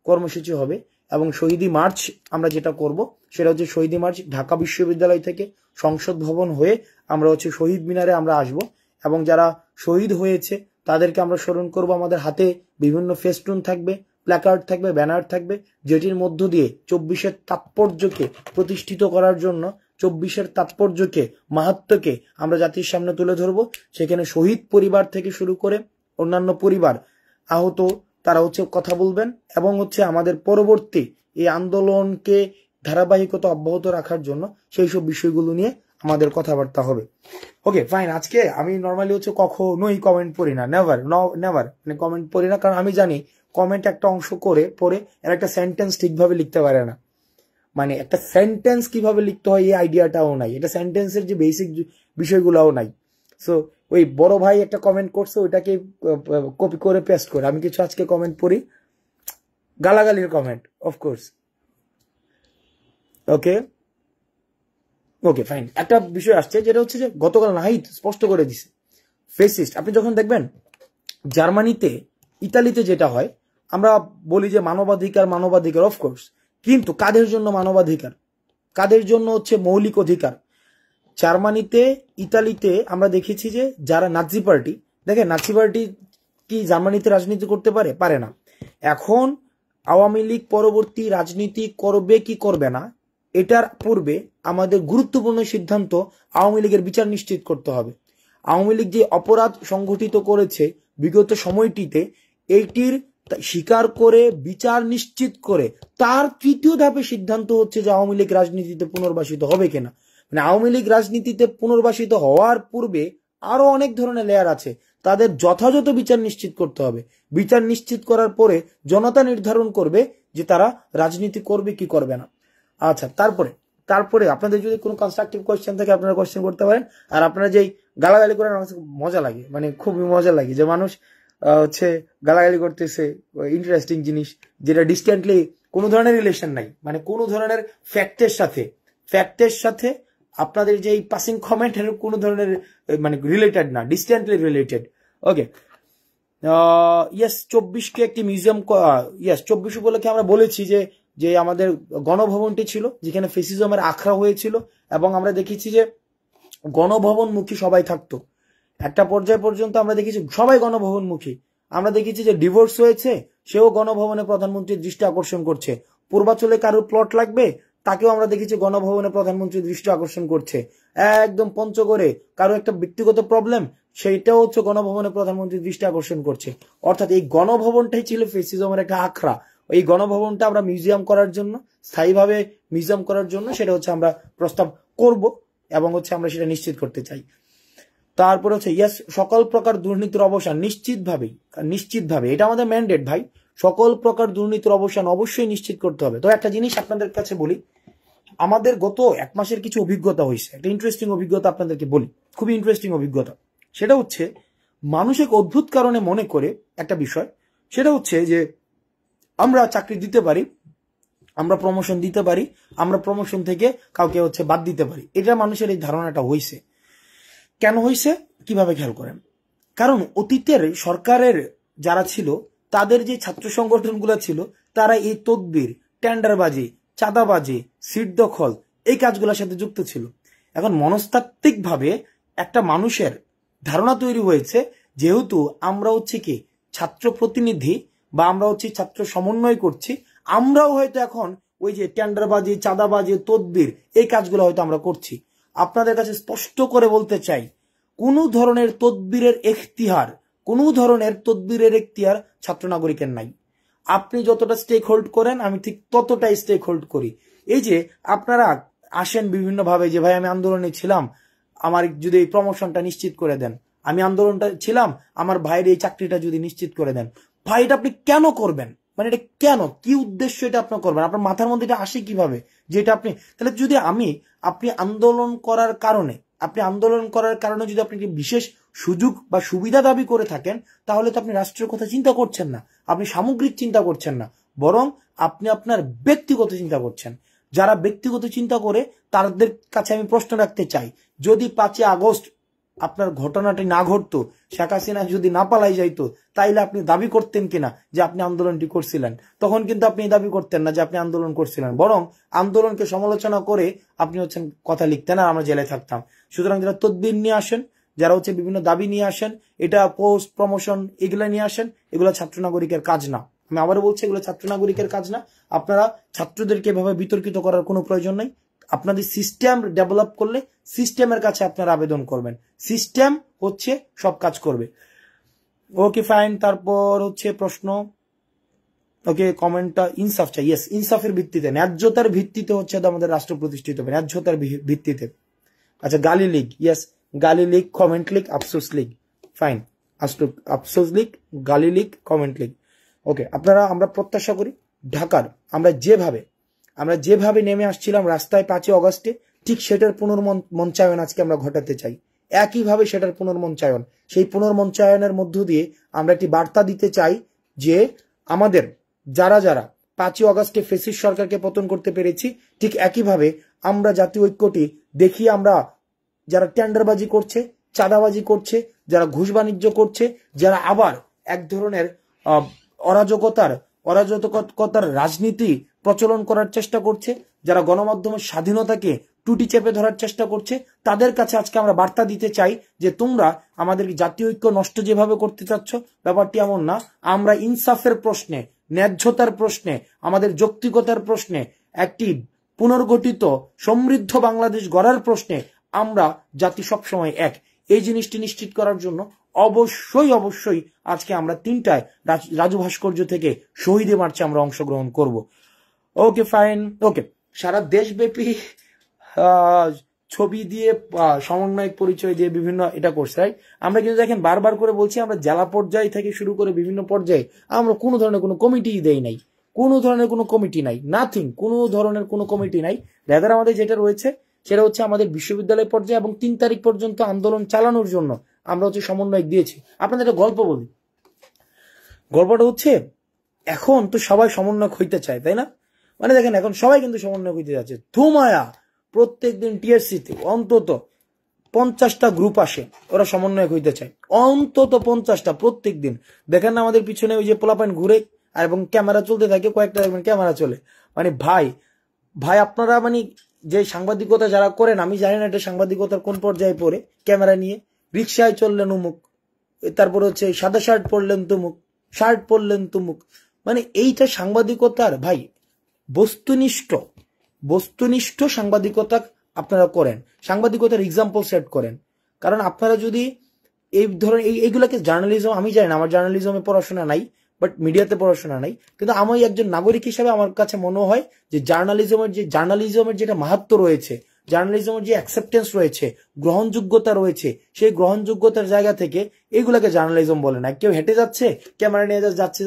কর্মসূচি হবে এবং শহীদি মার্চ আমরা যেটা করব সেটা হচ্ছে শহীদি মার্চ ঢাকা বিশ্ববিদ্যালয় থেকে সংসদ ভবন হয়ে আমরা হচ্ছে শহীদ মিনারে আমরা আসব এবং যারা শহীদ হয়েছে তাদেরকে আমরা স্মরণ করব। আমাদের হাতে বিভিন্ন ফেস্টুন থাকবে, প্ল্যাকার্ড থাকবে, ব্যানার থাকবে, যেটির মধ্য দিয়ে 24-এর তাৎপর্যকে প্রতিষ্ঠিত করার জন্য, 24-এর তাৎপর্যকে, মাহাত্ম্যকে আমরা জাতির সামনে তুলে ধরব। সেখানে শহীদ পরিবার থেকে শুরু করে অন্যান্য পরিবার, আহত তারা হচ্ছে কথা বলবেন এবং হচ্ছে আমাদের পরবর্তী এই আন্দোলনকে ধারাবাহিকতা অব্যাহত রাখার জন্য সেই সব বিষয়গুলো নিয়ে আমাদের কথাবার্তা হবে। Okay fine. আজকে আমি নর্মালি হচ্ছে কখনোই কমেন্ট পড়ি না, নেভার মানে কমেন্ট পড়ি না, কারণ আমি জানি কমেন্ট একটা অংশ করে পড়ে এর একটা সেন্টেন্স ঠিকভাবে লিখতে পারে না, মানে একটা সেন্টেন্স কিভাবে লিখতে হয় এই আইডিয়াটাও নাই, এটা সেন্টেন্সের যে বেসিক বিষয়গুলোও নাই। সো ওই বড় ভাই একটা কমেন্ট করছে, ওইটাকে কপি করে পেস্ট করে আমি কিছু আজকে কমেন্ট পড়ি, গালাগালির কমেন্ট অফকোর্স। ওকে ওকে ফাইন। একটা বিষয় আসছে যেটা হচ্ছে যে গতকাল নাহিদ স্পষ্ট করে দিছে ফেসিস্ট। আপনি যখন দেখবেন জার্মানিতে, ইতালিতে যেটা হয়, আমরা বলি যে মানবাধিকার মানবাধিকার, অফকোর্স, কিন্তু কাদের জন্য মানবাধিকার, কাদের জন্য হচ্ছে মৌলিক অধিকার? জার্মানিতে, ইতালিতে আমরা দেখেছি যে যারা নাৎসি পার্টি, দেখেন নাৎসি পার্টি কি জার্মানিতে রাজনীতি করতে পারে? পারে না। এখন আওয়ামী লীগ পরবর্তী রাজনীতি করবে কি করবে না, এটার পূর্বে আমাদের গুরুত্বপূর্ণ সিদ্ধান্ত আওয়ামী লীগের বিচার নিশ্চিত করতে হবে। আওয়ামী লীগ যে অপরাধ সংঘটিত করেছে বিগত সময়টিতে, এইটির স্বীকার করে বিচার নিশ্চিত করে তার তৃতীয় ধাপে সিদ্ধান্ত হচ্ছে যে আওয়ামী লীগ রাজনীতিতে পুনর্বাসিত হবে কিনা। মানে আওয়ামী লীগ রাজনীতিতে পুনর্বাসিত হওয়ার পূর্বে আরো অনেক ধরনের লেয়ার আছে, তাদের যথাযথ বিচার নিশ্চিত করতে হবে। বিচার নিশ্চিত করার পরে জনতা নির্ধারণ করবে যে তারা রাজনীতি করবে কি করবে না। আচ্ছা, তারপরে আপনাদের যদি কোনো কনস্ট্রাকটিভ কোয়েশ্চেন থাকে আপনারা কোয়েশ্চেন করতে পারেন। আর আপনারা যেই গালাগালি করেন আমার মজা লাগে, মানে খুবই মজা লাগে যে মানুষ হচ্ছে গালাগালি করতেছে, ইন্টারেস্টিং জিনিস যেটা ডিস্টেন্টলি কোনো ধরনের রিলেশন নাই, মানে কোনো ধরনের ফ্যাক্টের সাথে আপনাদের যে এই পাসিং কমেন্ট এর কোনো ধরনের মানে রিলেটেড না, ডিস্টেন্টলি রিলেটেড। ওকে, ইয়েস 24কে একটি মিউজিয়াম, ইয়েস 24 উপলক্ষে আমরা বলেছি যে যে আমাদের গণভবনটি ছিল যেখানে ফেসিজমের আখড়া হয়েছিল, এবং আমরা দেখেছি যে গণভবনমুখী সবাই থাকতো। একটা পর্যায় পর্যন্ত আমরা দেখেছি সবাই গণভবনমুখী। আমরা দেখেছি যে ডিভোর্স হয়েছে, সেও গণভবনে প্রধানমন্ত্রীর দৃষ্টি আকর্ষণ করছে। পূর্বাঞ্চলে কারোর প্লট লাগবে, তাকেও আমরা দেখেছি গণভবনে প্রধানমন্ত্রীর দৃষ্টি আকর্ষণ করছে। একদম পঞ্চগড়ে কারো একটা ব্যক্তিগত প্রবলেম, সেইটাও হচ্ছে গণভবনে প্রধানমন্ত্রীর দৃষ্টি আকর্ষণ করছে। অর্থাৎ এই গণভবনটাই ছিল ফেসিজমের একটা আখড়া। এই গণভবনটা আমরা মিউজিয়াম করার জন্য, স্থায়ীভাবে মিউজিয়াম করার জন্য সেটা হচ্ছে আমরা প্রস্তাব করব এবং হচ্ছে আমরা সেটা নিশ্চিত করতে চাই। তারপরে হচ্ছে ইয়েস সকল প্রকার দুর্নীতির অবসান নিশ্চিতভাবে, এটা আমাদের ম্যান্ডেট ভাই। সকল প্রকার দুর্নীতির অবসান অবশ্যই নিশ্চিত করতে হবে। তো একটা জিনিস আপনাদের কাছে বলি, আমাদের গত 1 মাসের কিছু অভিজ্ঞতা হয়েছে, একটা ইন্টারেস্টিং অভিজ্ঞতা আপনাদেরকে বলি, খুবই ইন্টারেস্টিং অভিজ্ঞতা। সেটা হচ্ছে মানুষ এক অদ্ভুত কারণে মনে করে একটা বিষয়, সেটা হচ্ছে যে আমরা চাকরি দিতে পারি, আমরা প্রমোশন দিতে পারি, আমরা প্রমোশন থেকে কাউকে হচ্ছে বাদ দিতে পারি। এটা মানুষের এই ধারণাটা হয়েছে। কেন হয়েছে কিভাবে খেয়াল করেন? কারণ অতীতের সরকারের যারা ছিল, তাদের যে ছাত্র সংগঠনগুলো ছিল, তারা এই তদবির, টেন্ডারবাজি, চাঁদাবাজি, সিট দখল এই কাজগুলোর সাথে যুক্ত ছিল। এখন মনস্তাত্ত্বিকভাবে একটা মানুষের ধারণা তৈরি হয়েছে, যেহেতু আমরা হচ্ছে কি ছাত্র প্রতিনিধি বা আমরা হচ্ছে ছাত্র সমন্বয় করছি, আমরাও হয়তো এখন ওই যে টেন্ডারবাজি, চাঁদাবাজি, তদবির এই কাজগুলো হয়তো আমরা করছি। আপনাদের কাছে স্পষ্ট করে বলতে চাই, কোনো ধরনের তদবিরের এখতিয়ার ছাত্র নাগরিকের নাই। আপনি যতটা স্টেক হোল্ড করেন আমি ঠিক ততটাই স্টেক হোল্ড করি। এই যে আপনারা আসেন বিভিন্ন ভাবে যে ভাই আমি আন্দোলনে ছিলাম, আমার যদি এই প্রমোশনটা নিশ্চিত করে দেন, আমি আন্দোলনটা ছিলাম, আমার ভাইয়ের এই চাকরিটা যদি নিশ্চিত করে দেন। ভাই এটা আপনি কেন করবেন? মানে এটা কেন, কি উদ্দেশ্য এটা আপনি করবেন? আপনার মাথার মধ্যে এটা আসে কিভাবে যেটা আপনি, তাহলে যদি আপনি আন্দোলন করার কারণে যদি আপনি বিশেষ সুযোগ বা সুবিধা দাবি করে থাকেন, তাহলে তো আপনি রাষ্ট্রের কথা চিন্তা করছেন না, আপনি সামগ্রিক চিন্তা করছেন না, বরং আপনি আপনার ব্যক্তিগত চিন্তা করছেন। যারা ব্যক্তিগত চিন্তা করে তাদের কাছে আমি প্রশ্ন রাখতে চাই, যদি 5 আগস্ট আপনার ঘটনাটি না ঘটতো, শেখ হাসিনা যদি না পালাই যাইতো, তাইলে আপনি দাবি করতেন কিনা যে আপনি আন্দোলনটি করছিলেন? তখন কিন্তু আপনি দাবি করতেন না যে আপনি আন্দোলন করছিলেন, বরং আন্দোলনকে সমালোচনা করে আপনি হচ্ছেন কথা লিখতেন আর আমরা জেলে থাকতাম। সুতরাং যারা তদবির নিয়ে আসেন, যারা হচ্ছে বিভিন্ন দাবি নিয়ে আসেন, এটা পোস্ট প্রমোশন এগুলা নিয়ে আসেন, এগুলো ছাত্র নাগরিকের কাজ না। আমি আবারও বলছি, এগুলো ছাত্র নাগরিকের কাজ না। আপনারা ছাত্রদেরকে এভাবে বিতর্কিত করার কোনো প্রয়োজন নাই। আপনাদের সিস্টেম ডেভেলপ করলে সিস্টেমের কাছে আপনারা আবেদন করবেন, সিস্টেম হচ্ছে সব কাজ করবে। Okay fine. তারপর হচ্ছে প্রশ্ন, ওকে, কমেন্টটা ইনসাফ চাই। ইয়েস, ইনসাফের ভিত্তিতে, ন্যায্যতার ভিত্তিতে হচ্ছে আমাদের রাষ্ট্র প্রতিষ্ঠিত হবে, ন্যায্যতার ভিত্তিতে। আচ্ছা, গালি লীগ, ইয়েস, গালি লীগ, কমেন্ট লীগ, আফসোস লীগ, ফাইন। আফসোস লীগ, গালি লীগ, কমেন্ট লীগ। ওকে, আপনারা, আমরা প্রত্যাশা করি ঢাকার আমরা যেভাবে নেমে আসছিলাম রাস্তায় 5ই অগস্টে, ঠিক সেটার পুনর্মঞ্চায়ন আজকে আমরা ঘটাতে চাই। একইভাবে সেটার পুনর্মঞ্চায়ন, সেই পুনর্মঞ্চায়নের মধ্য দিয়ে আমরা একটি বার্তা দিতে চাই যে আমাদের যারা 5ই অগস্টে ফ্যাসিস্ট সরকারকে পতন করতে পেরেছি, ঠিক একইভাবে আমরা জাতীয় ঐক্যটি দেখিয়ে আমরা যারা টেন্ডারবাজি করছে, চাঁদাবাজি করছে, যারা ঘুষ বাণিজ্য করছে, যারা আবার এক ধরনের অরাজকতার রাজনীতি প্রচলন করার চেষ্টা করছে, যারা গণমাধ্যমের স্বাধীনতাকে টুটি চেপে ধরার চেষ্টা করছে, তাদের কাছে আজকে আমরা বার্তা দিতে চাই যে তোমরা আমাদের জাতীয় ঐক্য নষ্ট যেভাবে করতে চাচ্ছ, ব্যাপারটি এমন না। আমরা ইনসাফের প্রশ্নে, ন্যায্যতার প্রশ্নে, আমাদের যৌক্তিকতার প্রশ্নে, একটি পুনর্গঠিত সমৃদ্ধ বাংলাদেশ গড়ার প্রশ্নে আমরা জাতি সবসময় এক। এই জিনিসটি নিশ্চিত করার জন্য অবশ্যই আজকে আমরা 3টায় রাজু ভাস্কর্য থেকে শহীদে মার্চে আমরা অংশগ্রহণ করব। ওকে, ফাইন। ওকে, সারা দেশব্যাপী ছবি দিয়ে, সমন্বয়ক পরিচয় দিয়ে বিভিন্ন এটা করছে, রাইট? আমরা কিন্তু দেখেন বারবার করে বলছি, আমরা জেলা পর্যায় থেকে শুরু করে বিভিন্ন পর্যায়ে আমরা কোনো ধরনের কোনো কমিটি দেই নাই, কোনো ধরনের কোনো কমিটি নাই, নাথিং, কোনো ধরনের কোনো কমিটি নাই। রেদার আমাদের যেটা রয়েছে সেটা হচ্ছে আমাদের বিশ্ববিদ্যালয় পর্যায়ে এবং 3 তারিখ পর্যন্ত আন্দোলন চালানোর জন্য আমরা হচ্ছে সমন্বয়ক দিয়েছি। আপনাদের একটা গল্প বলি। গল্পটা হচ্ছে, এখন তো সবাই সমন্বয়ক হইতে চায়, তাই না? মানে দেখেন, এখন সবাই কিন্তু সমন্বয়ক হইতে যাচ্ছে। ধুমায়া প্রত্যেকদিন টিএসসিতে অন্তত 50টা গ্রুপ আসে, ওরা সমন্বয়ক হইতে চায়, অন্তত 50টা প্রত্যেক দিন। দেখেন না আমাদের পিছনে ওই যে পোলাপাইন ঘুরে আর এবং ক্যামেরা চলতে থাকে, কয়েকটা দেখবেন ক্যামেরা চলে। মানে ভাই আপনারা মানে যে সাংবাদিকতা যারা করেন, আমি জানি না এটা সাংবাদিকতার কোন পর্যায়ে পড়ে, ক্যামেরা নিয়ে রিক্সায় চললেন উমুক, তারপর হচ্ছে সাদা শার্ট পরলেন তুমুক, শার্ট পরলেন তুমুক। মানে এইটা সাংবাদিকতার ভাই বস্তুনিষ্ঠ সাংবাদিকতা আপনারা করেন, সাংবাদিকতার এক্সাম্পল সেট করেন। কারণ আপনারা যদি এই ধরনের এইগুলাকে জার্নালিজম, আমি জানি না, আমার জার্নালিজমে পড়াশোনা নাই, বাট মিডিয়াতে পড়াশোনা নাই, কিন্তু আমি একজন নাগরিক হিসেবে আমার কাছে মনে হয় যে জার্নালিজমের যেটা মাহাত্ম্য রয়েছে, জার্নালিজমের যে অ্যাকসেপ্টেন্স রয়েছে, গ্রহণযোগ্যতা রয়েছে, সেই গ্রহণযোগ্যতার জায়গা থেকে এইগুলাকে জার্নালিজম বলে না। কেউ হেঁটে যাচ্ছে, ক্যামেরা নিয়ে যাচ্ছে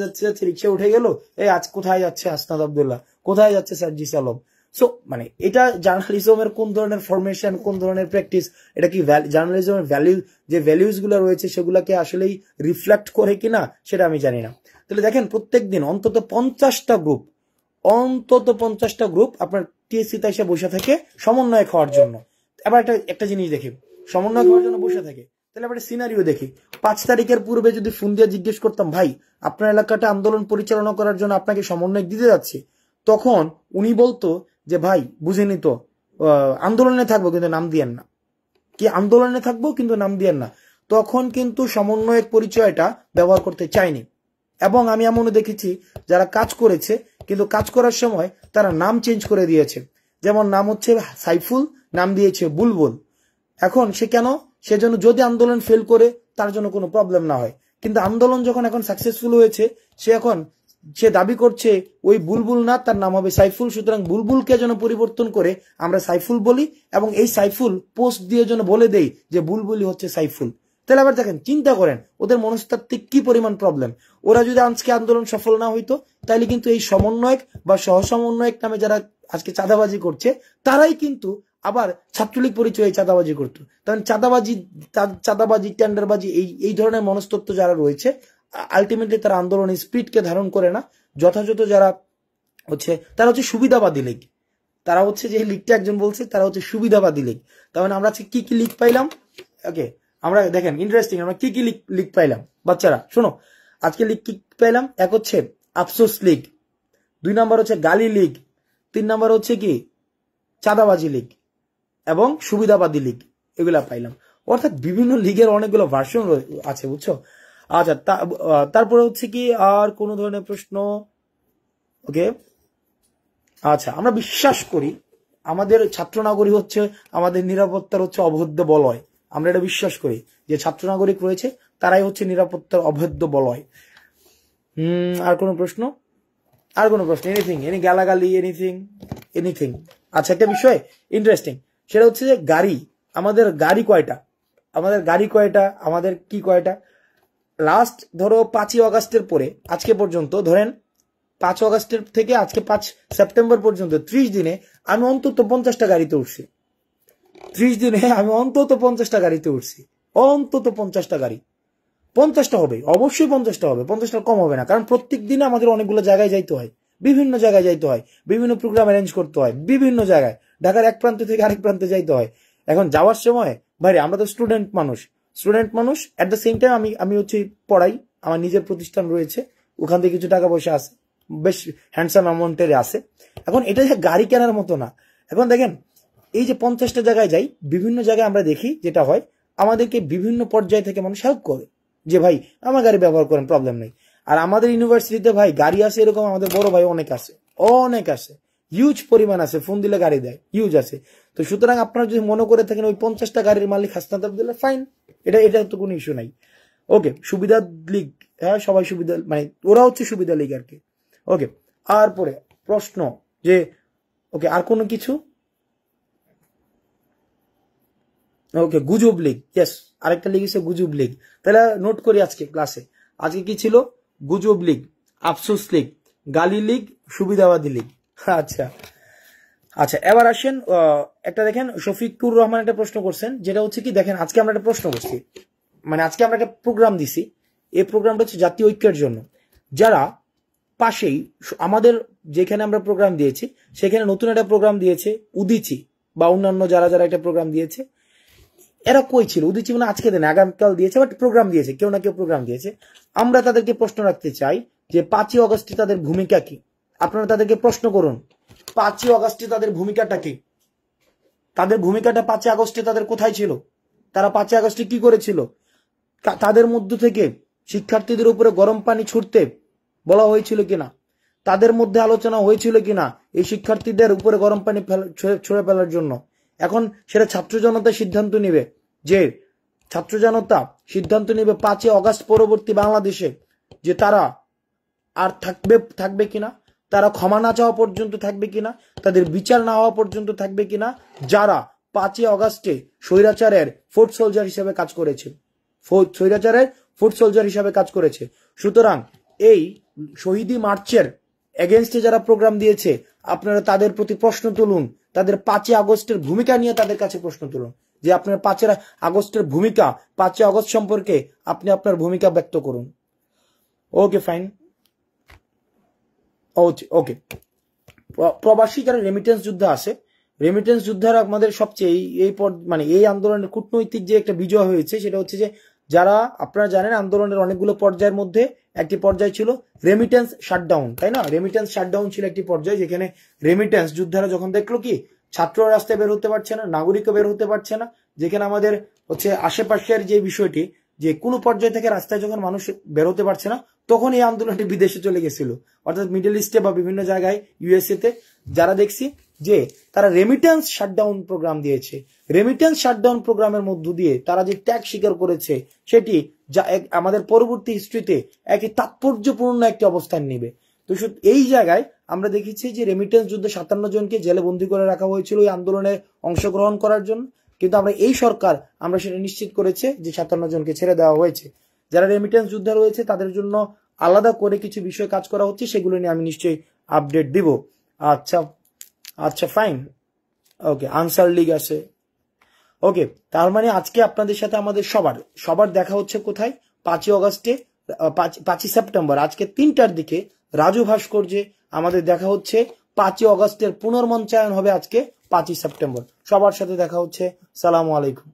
রিক্সা উঠে গেল, এই আজ কোথায় যাচ্ছে আসনাদ আব্দুল্লাহ, কোথায় যাচ্ছে সার্জিস আলম। সো মানে এটা জার্নালিজমের কোন ধরনের ফরমেশন, কোন ধরনের প্র্যাকটিস, এটা কি জার্নালিজমের ভ্যালিউজ গুলো রয়েছে সেগুলাকে আসলেই রিফ্লেক্ট করে কিনা সেটা আমি জানি না। তাহলে দেখেন প্রত্যেকদিন অন্তত 50টা গ্রুপ আপনার টিএসসিতে এসে বসে থাকে সমন্বয়ক হওয়ার জন্য। এবার একটা জিনিস দেখি, সমন্বয়ক হওয়ার জন্য বসে থাকে, তাহলে আবার সিনারিও দেখি। 5 তারিখের পূর্বে যদি ফোন দিয়ে জিজ্ঞেস করতাম, ভাই আপনার এলাকাটা আন্দোলন পরিচালনা করার জন্য আপনাকে সমন্বয়ক দিতে যাচ্ছে, তখন উনি বলতো যে ভাই বুঝিনি তো, আন্দোলনে থাকবো কিন্তু নাম দিয়েন না, কি আন্দোলনে থাকবো কিন্তু নাম দিয়েন না। তখন কিন্তু সমন্বয়ক পরিচয়টা ব্যবহার করতে চায়নি। এবং আমি এমনও দেখেছি যারা কাজ করেছে কিন্তু কাজ করার সময় তারা নাম চেঞ্জ করে দিয়েছে। যেমন নাম হচ্ছে সাইফুল, নাম দিয়েছে বুলবুল। এখন সে কেন? সেজন্য যদি আন্দোলন ফেল করে তার জন্য কোনো প্রবলেম না হয়, কিন্তু আন্দোলন যখন এখন সাকসেসফুল হয়েছে, সে দাবি করছে ওই বুলবুল না, তার নাম হবে সাইফুল। সুতরাং বুলবুলকে যেন পরিবর্তন করে আমরা সাইফুল বলি, এবং এই সাইফুল পোস্ট দিয়ে যেন বলে দেই যে বুলবুলই হচ্ছে সাইফুল। তাহলে আবার দেখেন, চিন্তা করেন ওদের মনস্তাত্ত্বিক কি পরিমাণ প্রবলেম। ওরা যদি আজকে আন্দোলন সফল না হইতো, তাহলে কিন্তু এই সমন্বয়ক বা সহসমন্বয়ক নামে যারা আজকে চাঁদাবাজি করছে, তারাই কিন্তু আবার ছাত্রলীগ পরিচয়ে চাঁদাবাজি করতো। তখন চাঁদাবাজি টেন্ডারবাজি এই ধরনের মনস্তত্ত্ব যারা রয়েছে, আলটিমেটলি তারা আন্দোলনের স্পিরিটকে ধারণ করে না। যথাযথ যারা হচ্ছে তারা হচ্ছে সুবিধাবাদী লীগ, তারা হচ্ছে যে লীগটা একজন বলছে তারা হচ্ছে সুবিধাবাদী লীগ। তার মানে আমরা আজকে কি কি লীগ পাইলাম? ওকে, আমরা দেখেন ইন্টারেস্টিং, আমরা কি কি লীগ পাইলাম বাচ্চারা শোনো। আজকে লীগ কি পাইলাম? এক হচ্ছে আফসোস লীগ, 2 নম্বর হচ্ছে গালি লীগ, 3 নম্বর হচ্ছে কি চাঁদাবাজি লীগ এবং সুবিধাবাদী লীগ, এগুলা পাইলাম। অর্থাৎ বিভিন্ন লীগের অনেকগুলো ভার্সন আছে, বুঝছো? আচ্ছা, তারপরে হচ্ছে কি আর কোন ধরনের প্রশ্ন? ওকে, আচ্ছা, আমরা বিশ্বাস করি আমাদের ছাত্র নাগরিক হচ্ছে আমাদের নিরাপত্তার হচ্ছে অভেদ্য বলয়। আমরা এটা বিশ্বাস করি যে ছাত্র নাগরিক রয়েছে তারাই হচ্ছে নিরাপত্তার অভেদ্য বলয়। আর কোন প্রশ্ন? আর কোনো প্রশ্ন? এনিথিং, এনি গালাগালি, এনিথিং? আচ্ছা, একটা বিষয় ইন্টারেস্টিং, সেটা হচ্ছে যে গাড়ি, আমাদের গাড়ি কয়টা, আমাদের কি কয়টা? লাস্ট ধরো 5ই অগাস্টের পরে আজকে পর্যন্ত, ধরেন 5 অগাস্টের থেকে আজকে 5 সেপ্টেম্বর পর্যন্ত 30 দিনে আমি অন্তত 50টা গাড়িতে উঠছি। 30 দিনে আমি অন্তত 50টা গাড়িতে উঠছি, অন্তত 50টা গাড়ি। 50টা হবে, অবশ্যই 50টা হবে, 50টা কম হবে না। কারণ প্রত্যেক দিনে আমাদের অনেকগুলো জায়গায় যাইতে হয়, বিভিন্ন জায়গায় যাইতে হয়, বিভিন্ন প্রোগ্রাম অ্যারেঞ্জ করতে হয়, বিভিন্ন জায়গায়, ঢাকার এক প্রান্ত থেকে আরেক প্রান্তে যাইতে হয়। এখন যাওয়ার সময় ভাই আমরা তো স্টুডেন্ট মানুষ এট দ্য সেম টাইম আমি হচ্ছে পড়াই, আমার নিজের প্রতিষ্ঠান রয়েছে, ওখান থেকে কিছু টাকা পয়সা আছে, বেশ হ্যান্ডসাম অ্যামাউন্টের আছে। এখন এটা যে গাড়ি কেনার মতো না। এখন দেখেন, এই যে 50টা জায়গায় যাই, বিভিন্ন জায়গায় আমরা দেখি যেটা হয়, আমাদেরকে বিভিন্ন পর্যায় থেকে মানুষ হেল্প করে যে ভাই আমার গাড়ি ব্যবহার করেন, প্রবলেম নেই। আর আমাদের ইউনিভার্সিটিতে ভাই গাড়ি আছে এরকম আমাদের বড় ভাই অনেক আছে, হিউজ পরিমাণ আছে, ফোন দিলে গাড়ি দেয়, হিউজ আছে। তো সুতরাং আপনারা যদি মনে করে থাকেন ওই 50টা গাড়ির মালিক হাসনাত দিলে ফাইন, এটা তো কোনো ইস্যু নাই। ওকে, সুবিধা লীগ, হ্যাঁ সবাই সুবিধা, মানে ওরা হচ্ছে সুবিধা লীগ আর কি। ওকে, আর পরে প্রশ্ন যে ওকে আর কোনো কিছু? ওকে, গুজব লীগ, ইয়েস, আরেকটা লীগ হচ্ছে গুজব লীগ। তাহলে নোট করি আজকে ক্লাসে, আজকে কি ছিল? গুজব লীগ, আফসোস লীগ, গালি লীগ, সুবিধাবাদী লীগ। আচ্ছা, এবার আসেন একটা দেখেন, শফিকুর রহমান একটা প্রশ্ন করছেন, যেটা হচ্ছে কি দেখেন, আজকে আমরা একটা প্রশ্ন করছি, মানে আজকে আমরা একটা প্রোগ্রাম দিছি, এই প্রোগ্রামটা হচ্ছে জাতীয় ঐক্যের জন্য। যারা পাশেই আমাদের যেখানে আমরা প্রোগ্রাম দিয়েছি সেখানে নতুন একটা প্রোগ্রাম দিয়েছে উদিচি, বা অন্যান্য যারা একটা প্রোগ্রাম দিয়েছে, এরা কই ছিল? উদিচি মানে আজকে দেন, আগামীকাল দিয়েছে, বাট প্রোগ্রাম দিয়েছে, কেউ না কেউ প্রোগ্রাম দিয়েছে। আমরা তাদেরকে প্রশ্ন রাখতে চাই যে 5ই অগস্টে তাদের ভূমিকা কি? আপনারা তাদেরকে প্রশ্ন করুন, 5ই অগস্টে তাদের ভূমিকাটা কি? তাদের ভূমিকাটা 5ই আগস্টে তাদের কোথায় ছিল? তারা 5ই আগস্টে কি করেছিল? তাদের মধ্য থেকে শিক্ষার্থীদের উপরে গরম পানি ছুটতে বলা হয়েছিল কিনা? তাদের মধ্যে আলোচনা হয়েছিল কিনা এই শিক্ষার্থীদের উপরে গরম পানি ছুড়ে ফেলার জন্য? এখন সেটা ছাত্র জনতা সিদ্ধান্ত নেবে, যে ছাত্র জনতা সিদ্ধান্ত নেবে 5ই অগস্ট পরবর্তী বাংলাদেশে যে তারা আর থাকবে কিনা, তারা ক্ষমা না চাওয়া পর্যন্ত থাকবে কিনা, তাদের বিচার না হওয়া পর্যন্ত থাকবে কিনা, যারা 5ই অগস্টে স্বৈরাচারের ফুট সোলজার হিসেবে কাজ করেছে। সুতরাং এই শহীদি মার্চের এগেনস্টে যারা প্রোগ্রাম দিয়েছে, আপনারা তাদের প্রতি প্রশ্ন তুলুন, তাদের 5ই আগস্টের ভূমিকা নিয়ে তাদের কাছে প্রশ্ন তুলুন, যে আপনার 5ই আগস্টের ভূমিকা, 5ই আগস্ট সম্পর্কে আপনি আপনার ভূমিকা ব্যক্ত করুন। ওকে ফাইন, ওকে। প্রবাসী যারা রেমিটেন্স যোদ্ধা আছে, রেমিটেন্স যোদ্ধারা আমাদের সবচেয়ে এই আন্দোলনের কূটনৈতিক যে একটা বিজয় হয়েছে, সেটা হচ্ছে যে যারা আপনারা জানেন আন্দোলনের অনেকগুলো পর্যায়ের মধ্যে একটি পর্যায় ছিল রেমিটেন্স শাটডাউন, তাই না? রেমিটেন্স শাটডাউন ছিল একটি পর্যায়, যেখানে রেমিটেন্স যোদ্ধারা যখন দেখলো কি ছাত্ররা রাস্তায় বের হতে পারছে না, নাগরিকও বের হতে পারছে না, যেখানে আমাদের হচ্ছে আশেপাশের যে বিষয়টি, যে কোনো পর্যায় থেকে রাস্তায় যখন মানুষ বের হতে পারছে না, তখন এই আন্দোলনটি বিদেশে চলে গেছিল, অর্থাৎ মিডল ইস্টে বা বিভিন্ন জায়গায়, ইউএসএ তে, যারা দেখছি যে তারা রেমিটেন্স শাটডাউন প্রোগ্রাম দিয়েছে। রেমিটেন্স শাটডাউন প্রোগ্রামের মধ্য দিয়ে তারা যে ত্যাগ স্বীকার করেছে, সেটি যা আমাদের পরবর্তী হিস্ট্রিতে একটি তাৎপর্যপূর্ণ একটি অবস্থান নেবে। তো এই জায়গায় আমরা দেখেছি যে রেমিটেন্স যুদ্ধে 57 জনকে জেলে বন্দী করে রাখা হয়েছিল এই আন্দোলনে অংশগ্রহণ করার জন্য, কিন্তু আমরা এই সরকার আমরা সেটা নিশ্চিত করেছে যে 57 জনকে ছেড়ে দেওয়া হয়েছে। যারা রেমিটেন্স যোদ্ধা রয়েছে তাদের জন্য আলাদা করে কিছু বিষয় কাজ করা হচ্ছে, সেগুলো নিয়ে আমি নিশ্চয়ই আপডেট দিব। আচ্ছা ফাইন, ওকে। আনসার লীগ আছে, ওকে। তার মানে আজকে আপনাদের সাথে আমাদের সবার দেখা হচ্ছে কোথায়? 5ই সেপ্টেম্বর আজকে 3টার দিকে রাজু ভাস্কর্যে আমাদের দেখা হচ্ছে। 5ই অগস্টের পুনর্মঞ্চায়ন হবে আজকে 5ই সেপ্টেম্বর। সবার সাথে দেখা হচ্ছে। সালামু আলাইকুম।